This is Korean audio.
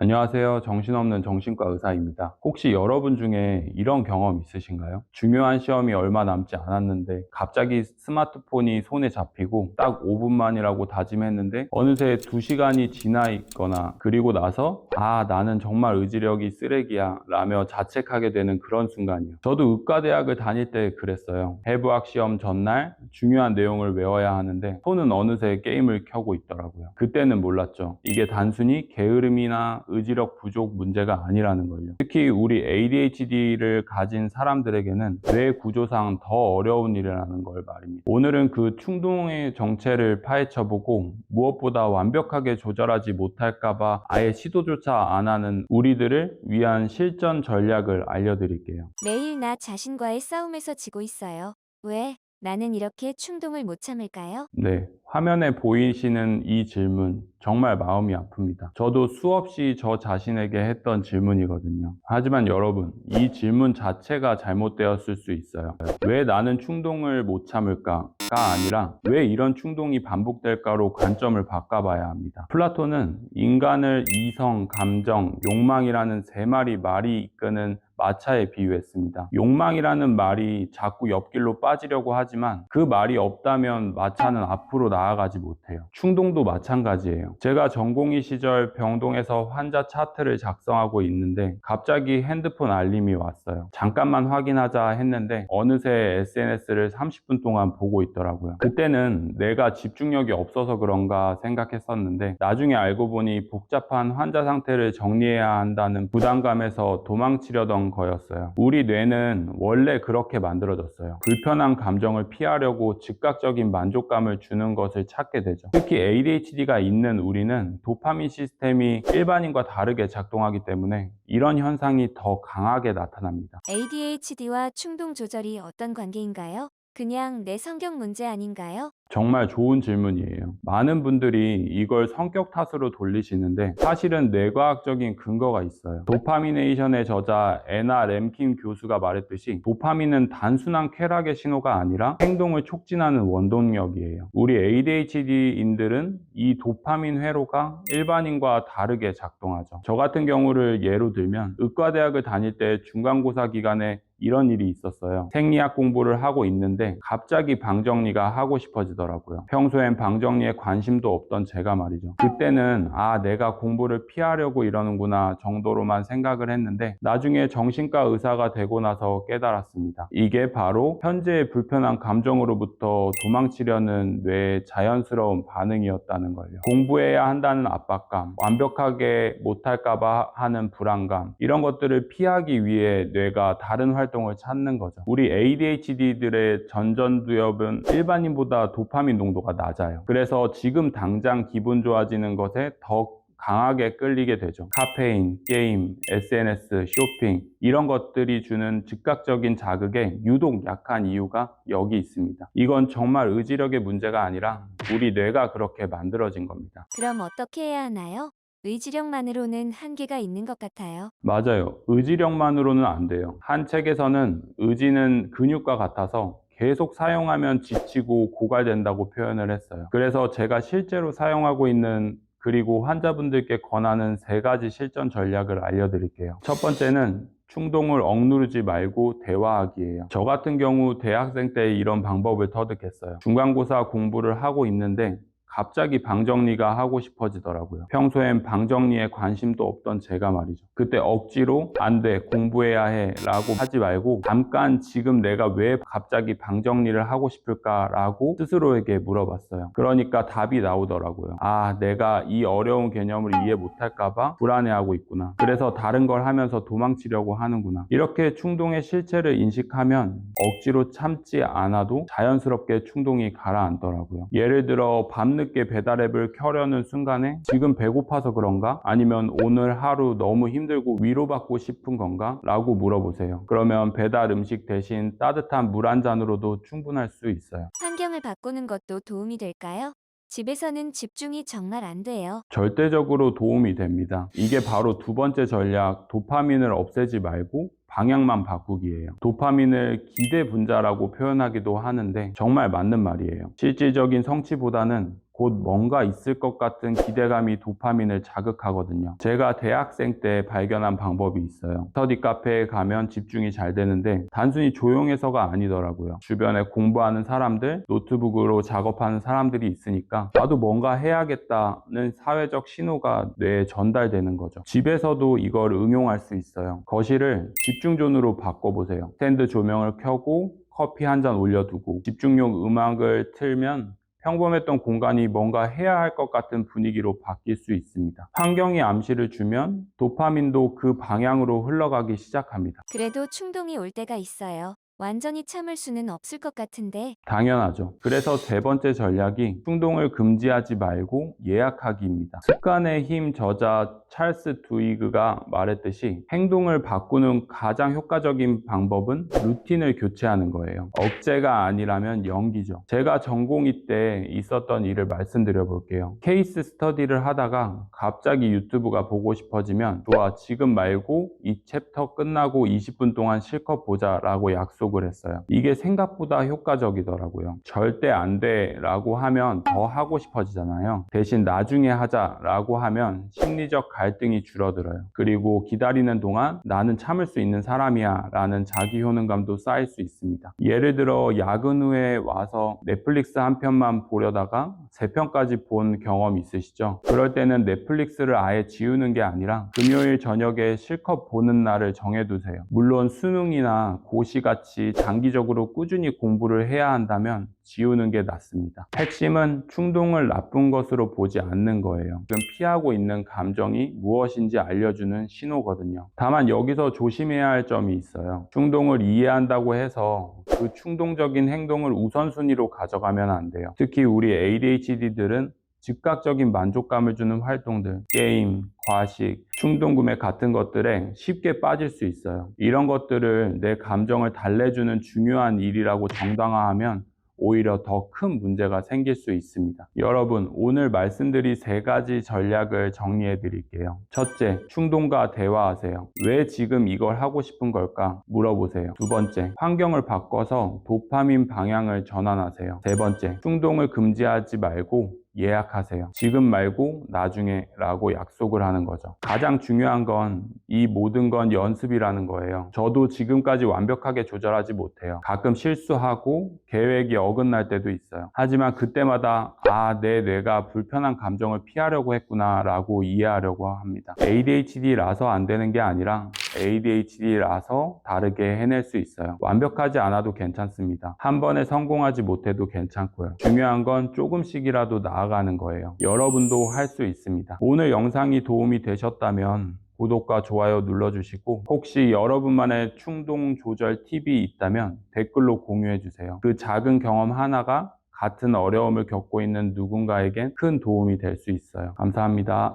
안녕하세요. 정신없는 정신과 의사입니다. 혹시 여러분 중에 이런 경험 있으신가요? 중요한 시험이 얼마 남지 않았는데 갑자기 스마트폰이 손에 잡히고 딱 5분만이라고 다짐했는데 어느새 2시간이 지나 있거나 그리고 나서 나는 정말 의지력이 쓰레기야 라며 자책하게 되는 그런 순간이요. 저도 의과대학을 다닐 때 그랬어요. 해부학 시험 전날 중요한 내용을 외워야 하는데 손은 어느새 게임을 켜고 있더라고요. 그때는 몰랐죠. 이게 단순히 게으름이나 의지력 부족 문제가 아니라는 걸요. 특히 우리 ADHD를 가진 사람들에게는 뇌 구조상 더 어려운 일이라는 걸 말입니다. 오늘은 그 충동의 정체를 파헤쳐보고 무엇보다 완벽하게 조절하지 못할까봐 아예 시도조차 안 하는 우리들을 위한 실전 전략을 알려드릴게요. 매일 나 자신과의 싸움에서 지고 있어요. 왜? 나는 이렇게 충동을 못 참을까요? 네, 화면에 보이시는 이 질문 정말 마음이 아픕니다. 저도 수없이 저 자신에게 했던 질문이거든요. 하지만 여러분, 이 질문 자체가 잘못되었을 수 있어요. 왜 나는 충동을 못 참을까가 아니라 왜 이런 충동이 반복될까로 관점을 바꿔봐야 합니다. 플라톤은 인간을 이성, 감정, 욕망이라는 세 마리 말이 이끄는 마차에 비유했습니다. 욕망이라는 말이 자꾸 옆길로 빠지려고 하지만 그 말이 없다면 마차는 앞으로 나아가지 못해요. 충동도 마찬가지예요. 제가 전공의 시절 병동에서 환자 차트를 작성하고 있는데 갑자기 핸드폰 알림이 왔어요. 잠깐만 확인하자 했는데 어느새 SNS를 30분 동안 보고 있더라고요. 그때는 내가 집중력이 없어서 그런가 생각했었는데 나중에 알고 보니 복잡한 환자 상태를 정리해야 한다는 부담감에서 도망치려던 거였어요. 우리 뇌는 원래 그렇게 만들어졌어요. 불편한 감정을 피하려고 즉각적인 만족감을 주는 것을 찾게 되죠. 특히 ADHD가 있는 우리는 도파민 시스템이 일반인과 다르게 작동하기 때문에 이런 현상이 더 강하게 나타납니다. ADHD와 충동 조절이 어떤 관계인가요? 그냥 내 성격 문제 아닌가요? 정말 좋은 질문이에요. 많은 분들이 이걸 성격 탓으로 돌리시는데 사실은 뇌과학적인 근거가 있어요. 도파미네이션의 저자 애나 램킨 교수가 말했듯이 도파민은 단순한 쾌락의 신호가 아니라 행동을 촉진하는 원동력이에요. 우리 ADHD인들은 이 도파민 회로가 일반인과 다르게 작동하죠. 저 같은 경우를 예로 들면 의과대학을 다닐 때 중간고사 기간에 이런 일이 있었어요. 생리학 공부를 하고 있는데 갑자기 방정리가 하고 싶어지더라고요. 평소엔 방정리에 관심도 없던 제가 말이죠. 그때는 내가 공부를 피하려고 이러는구나 정도로만 생각을 했는데 나중에 정신과 의사가 되고 나서 깨달았습니다. 이게 바로 현재의 불편한 감정으로부터 도망치려는 뇌의 자연스러운 반응이었다는 걸요. 공부해야 한다는 압박감, 완벽하게 못할까봐 하는 불안감, 이런 것들을 피하기 위해 뇌가 다른 활동을 찾는 거죠. 우리 ADHD들의 전전두엽은 일반인보다 도파민 농도가 낮아요. 그래서 지금 당장 기분 좋아지는 것에 더 강하게 끌리게 되죠. 카페인, 게임, SNS, 쇼핑 이런 것들이 주는 즉각적인 자극에 유독 약한 이유가 여기 있습니다. 이건 정말 의지력의 문제가 아니라 우리 뇌가 그렇게 만들어진 겁니다. 그럼 어떻게 해야 하나요? 의지력만으로는 한계가 있는 것 같아요. 맞아요. 의지력만으로는 안 돼요. 한 책에서는 의지는 근육과 같아서 계속 사용하면 지치고 고갈된다고 표현을 했어요. 그래서 제가 실제로 사용하고 있는 그리고 환자분들께 권하는 3가지 실전 전략을 알려드릴게요. 첫 번째는 충동을 억누르지 말고 대화하기예요. 저 같은 경우 대학생 때 이런 방법을 터득했어요. 중간고사 공부를 하고 있는데 갑자기 방 정리가 하고 싶어지더라고요. 평소엔 방 정리에 관심도 없던 제가 말이죠. 그때 억지로 안 돼, 공부해야 해 라고 하지 말고 잠깐 지금 내가 왜 갑자기 방 정리를 하고 싶을까 라고 스스로에게 물어봤어요. 그러니까 답이 나오더라고요. 내가 이 어려운 개념을 이해 못할까 봐 불안해하고 있구나. 그래서 다른 걸 하면서 도망치려고 하는구나. 이렇게 충동의 실체를 인식하면 억지로 참지 않아도 자연스럽게 충동이 가라앉더라고요. 예를 들어 밤늦게 배달앱을 켜려는 순간에 지금 배고파서 그런가? 아니면 오늘 하루 너무 힘들고 위로받고 싶은 건가? 라고 물어보세요. 그러면 배달 음식 대신 따뜻한 물 한 잔으로도 충분할 수 있어요. 환경을 바꾸는 것도 도움이 될까요? 집에서는 집중이 정말 안 돼요. 절대적으로 도움이 됩니다. 이게 바로 2번째 전략, 도파민을 없애지 말고 방향만 바꾸기예요. 도파민을 기대 분자라고 표현하기도 하는데 정말 맞는 말이에요. 실질적인 성취보다는 곧 뭔가 있을 것 같은 기대감이 도파민을 자극하거든요. 제가 대학생 때 발견한 방법이 있어요. 스터디 카페에 가면 집중이 잘 되는데 단순히 조용해서가 아니더라고요. 주변에 공부하는 사람들, 노트북으로 작업하는 사람들이 있으니까 나도 뭔가 해야겠다는 사회적 신호가 뇌에 전달되는 거죠. 집에서도 이걸 응용할 수 있어요. 거실을 집중존으로 바꿔보세요. 스탠드 조명을 켜고 커피 한 잔 올려두고 집중용 음악을 틀면 평범했던 공간이 뭔가 해야 할 것 같은 분위기로 바뀔 수 있습니다. 환경이 암시를 주면 도파민도 그 방향으로 흘러가기 시작합니다. 그래도 충동이 올 때가 있어요. 완전히 참을 수는 없을 것 같은데. 당연하죠. 그래서 세 번째 전략이 충동을 금지하지 말고 예약하기입니다. 습관의 힘 저자 찰스 두이그가 말했듯이 행동을 바꾸는 가장 효과적인 방법은 루틴을 교체하는 거예요. 억제가 아니라면 연기죠. 제가 전공의 때 있었던 일을 말씀드려 볼게요. 케이스 스터디를 하다가 갑자기 유튜브가 보고 싶어지면 좋아, 지금 말고 이 챕터 끝나고 20분 동안 실컷 보자 라고 약속을 했어요. 이게 생각보다 효과적이더라고요. 절대 안 돼 라고 하면 더 하고 싶어지잖아요. 대신 나중에 하자 라고 하면 심리적 갈등이 줄어들어요. 그리고 기다리는 동안 나는 참을 수 있는 사람이야 라는 자기 효능감도 쌓일 수 있습니다. 예를 들어 야근 후에 와서 넷플릭스 한 편만 보려다가 3편까지 본 경험 있으시죠? 그럴 때는 넷플릭스를 아예 지우는 게 아니라 금요일 저녁에 실컷 보는 날을 정해두세요. 물론 수능이나 고시같이 장기적으로 꾸준히 공부를 해야 한다면 지우는 게 낫습니다. 핵심은 충동을 나쁜 것으로 보지 않는 거예요. 지금 피하고 있는 감정이 무엇인지 알려주는 신호거든요. 다만 여기서 조심해야 할 점이 있어요. 충동을 이해한다고 해서 그 충동적인 행동을 우선순위로 가져가면 안 돼요. 특히 우리 ADHD들은 즉각적인 만족감을 주는 활동들, 게임, 과식, 충동구매 같은 것들에 쉽게 빠질 수 있어요. 이런 것들을 내 감정을 달래주는 중요한 일이라고 정당화하면 오히려 더 큰 문제가 생길 수 있습니다. 여러분, 오늘 말씀드린 3가지 전략을 정리해 드릴게요. 첫째, 충동과 대화하세요. 왜 지금 이걸 하고 싶은 걸까? 물어보세요. 두 번째, 환경을 바꿔서 도파민 방향을 전환하세요. 세 번째, 충동을 금지하지 말고 예약하세요. 지금 말고 나중에 라고 약속을 하는 거죠. 가장 중요한 건 이 모든 건 연습이라는 거예요. 저도 지금까지 완벽하게 조절하지 못해요. 가끔 실수하고 계획이 어긋날 때도 있어요. 하지만 그때마다 내 뇌가 불편한 감정을 피하려고 했구나 라고 이해하려고 합니다. ADHD라서 안 되는 게 아니라 ADHD라서 다르게 해낼 수 있어요. 완벽하지 않아도 괜찮습니다. 한 번에 성공하지 못해도 괜찮고요. 중요한 건 조금씩이라도 나아가는 거예요. 여러분도 할 수 있습니다. 오늘 영상이 도움이 되셨다면 구독과 좋아요 눌러주시고 혹시 여러분만의 충동 조절 팁이 있다면 댓글로 공유해주세요. 그 작은 경험 하나가 같은 어려움을 겪고 있는 누군가에겐 큰 도움이 될 수 있어요. 감사합니다.